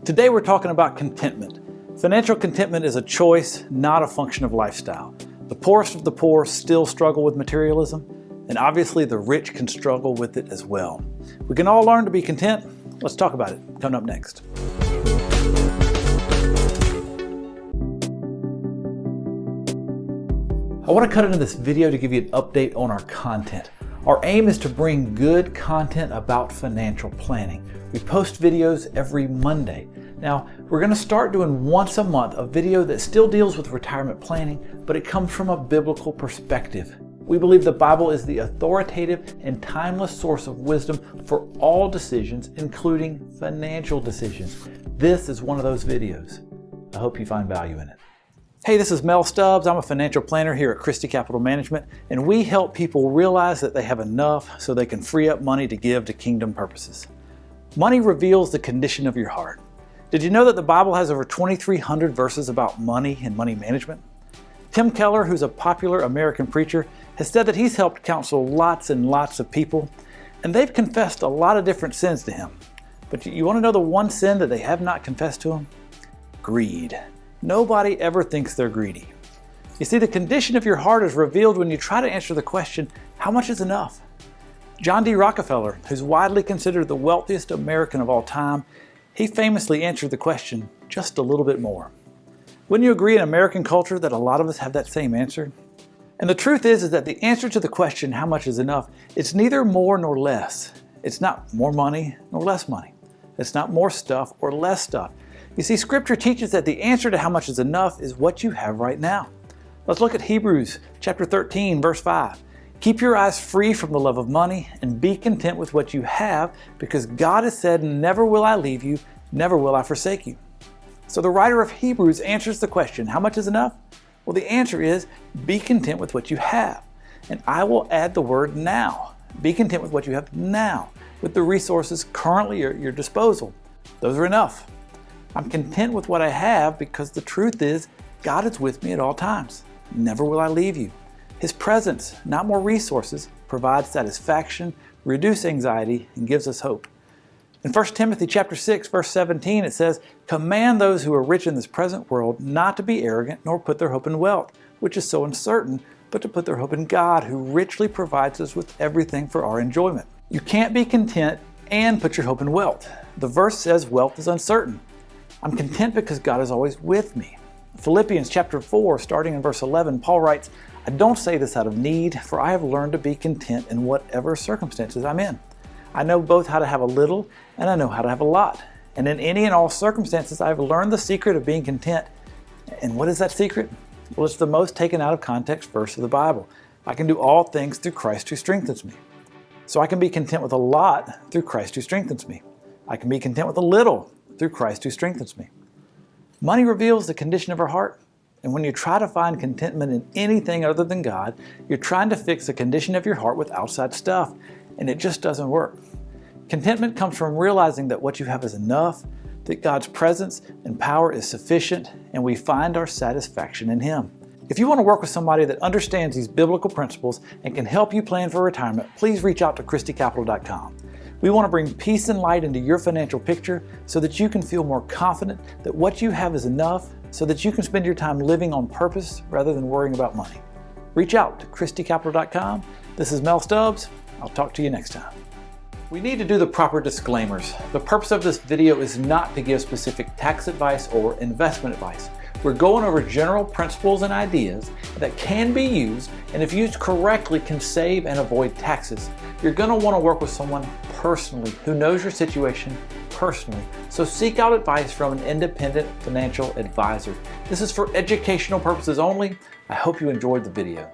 Today we're talking about contentment. Financial contentment is a choice, not a function of lifestyle. The poorest of the poor still struggle with materialism, and obviously the rich can struggle with it as well. We can all learn to be content. Let's talk about it. Coming up next. I want to cut into this video to give you an update on our content. Our aim is to bring good content about financial planning. We post videos every Monday. Now, we're going to start doing once a month a video that still deals with retirement planning, but it comes from a biblical perspective. We believe the Bible is the authoritative and timeless source of wisdom for all decisions, including financial decisions. This is one of those videos. I hope you find value in it. Hey, this is Mel Stubbs. I'm a financial planner here at Christy Capital Management, and we help people realize that they have enough so they can free up money to give to kingdom purposes. Money reveals the condition of your heart. Did you know that the Bible has over 2,300 verses about money and money management? Tim Keller, who's a popular American preacher, has said that he's helped counsel lots and lots of people, and they've confessed a lot of different sins to him. But you want to know the one sin that they have not confessed to him? Greed. Nobody ever thinks they're greedy. You see, the condition of your heart is revealed when you try to answer the question, how much is enough? John D Rockefeller, who's widely considered the wealthiest American of all time, he famously answered the question, just a little bit more. Wouldn't you agree in American culture that a lot of us have that same answer? And the truth is that the answer to the question, how much is enough, it's neither more nor less. It's not more money nor less money. It's not more stuff or less stuff. You see, Scripture teaches that the answer to how much is enough is what you have right now. Let's look at Hebrews chapter 13, verse 5. Keep your eyes free from the love of money and be content with what you have, because God has said, never will I leave you, never will I forsake you. So the writer of Hebrews answers the question, how much is enough? Well, the answer is, be content with what you have. And I will add the word now. Be content with what you have now, with the resources currently at your disposal. Those are enough. I'm content with what I have because the truth is, God is with me at all times. Never will I leave you. His presence, not more resources, provides satisfaction, reduces anxiety, and gives us hope. In 1 Timothy chapter 6, verse 17, it says, command those who are rich in this present world not to be arrogant nor put their hope in wealth, which is so uncertain, but to put their hope in God, who richly provides us with everything for our enjoyment. You can't be content and put your hope in wealth. The verse says wealth is uncertain. I'm content because God is always with me. Philippians chapter 4, starting in verse 11, Paul writes, I don't say this out of need, for I have learned to be content in whatever circumstances I'm in. I know both how to have a little and I know how to have a lot. And in any and all circumstances, I've learned the secret of being content. And what is that secret? Well, it's the most taken out of context verse of the Bible. I can do all things through Christ who strengthens me. So I can be content with a lot through Christ who strengthens me. I can be content with a little through Christ who strengthens me. Money reveals the condition of our heart. And when you try to find contentment in anything other than God, you're trying to fix the condition of your heart with outside stuff, and it just doesn't work. Contentment comes from realizing that what you have is enough, that God's presence and power is sufficient, and we find our satisfaction in Him. If you want to work with somebody that understands these biblical principles and can help you plan for retirement, please reach out to ChristyCapital.com. We want to bring peace and light into your financial picture so that you can feel more confident that what you have is enough, so that you can spend your time living on purpose rather than worrying about money. Reach out to ChristyCapital.com. This is Mel Stubbs. I'll talk to you next time. We need to do the proper disclaimers. The purpose of this video is not to give specific tax advice or investment advice. We're going over general principles and ideas that can be used, and if used correctly can save and avoid taxes. You're going to want to work with someone personally who knows your situation personally, so seek out advice from an independent financial advisor. This is for educational purposes only. I hope you enjoyed the video.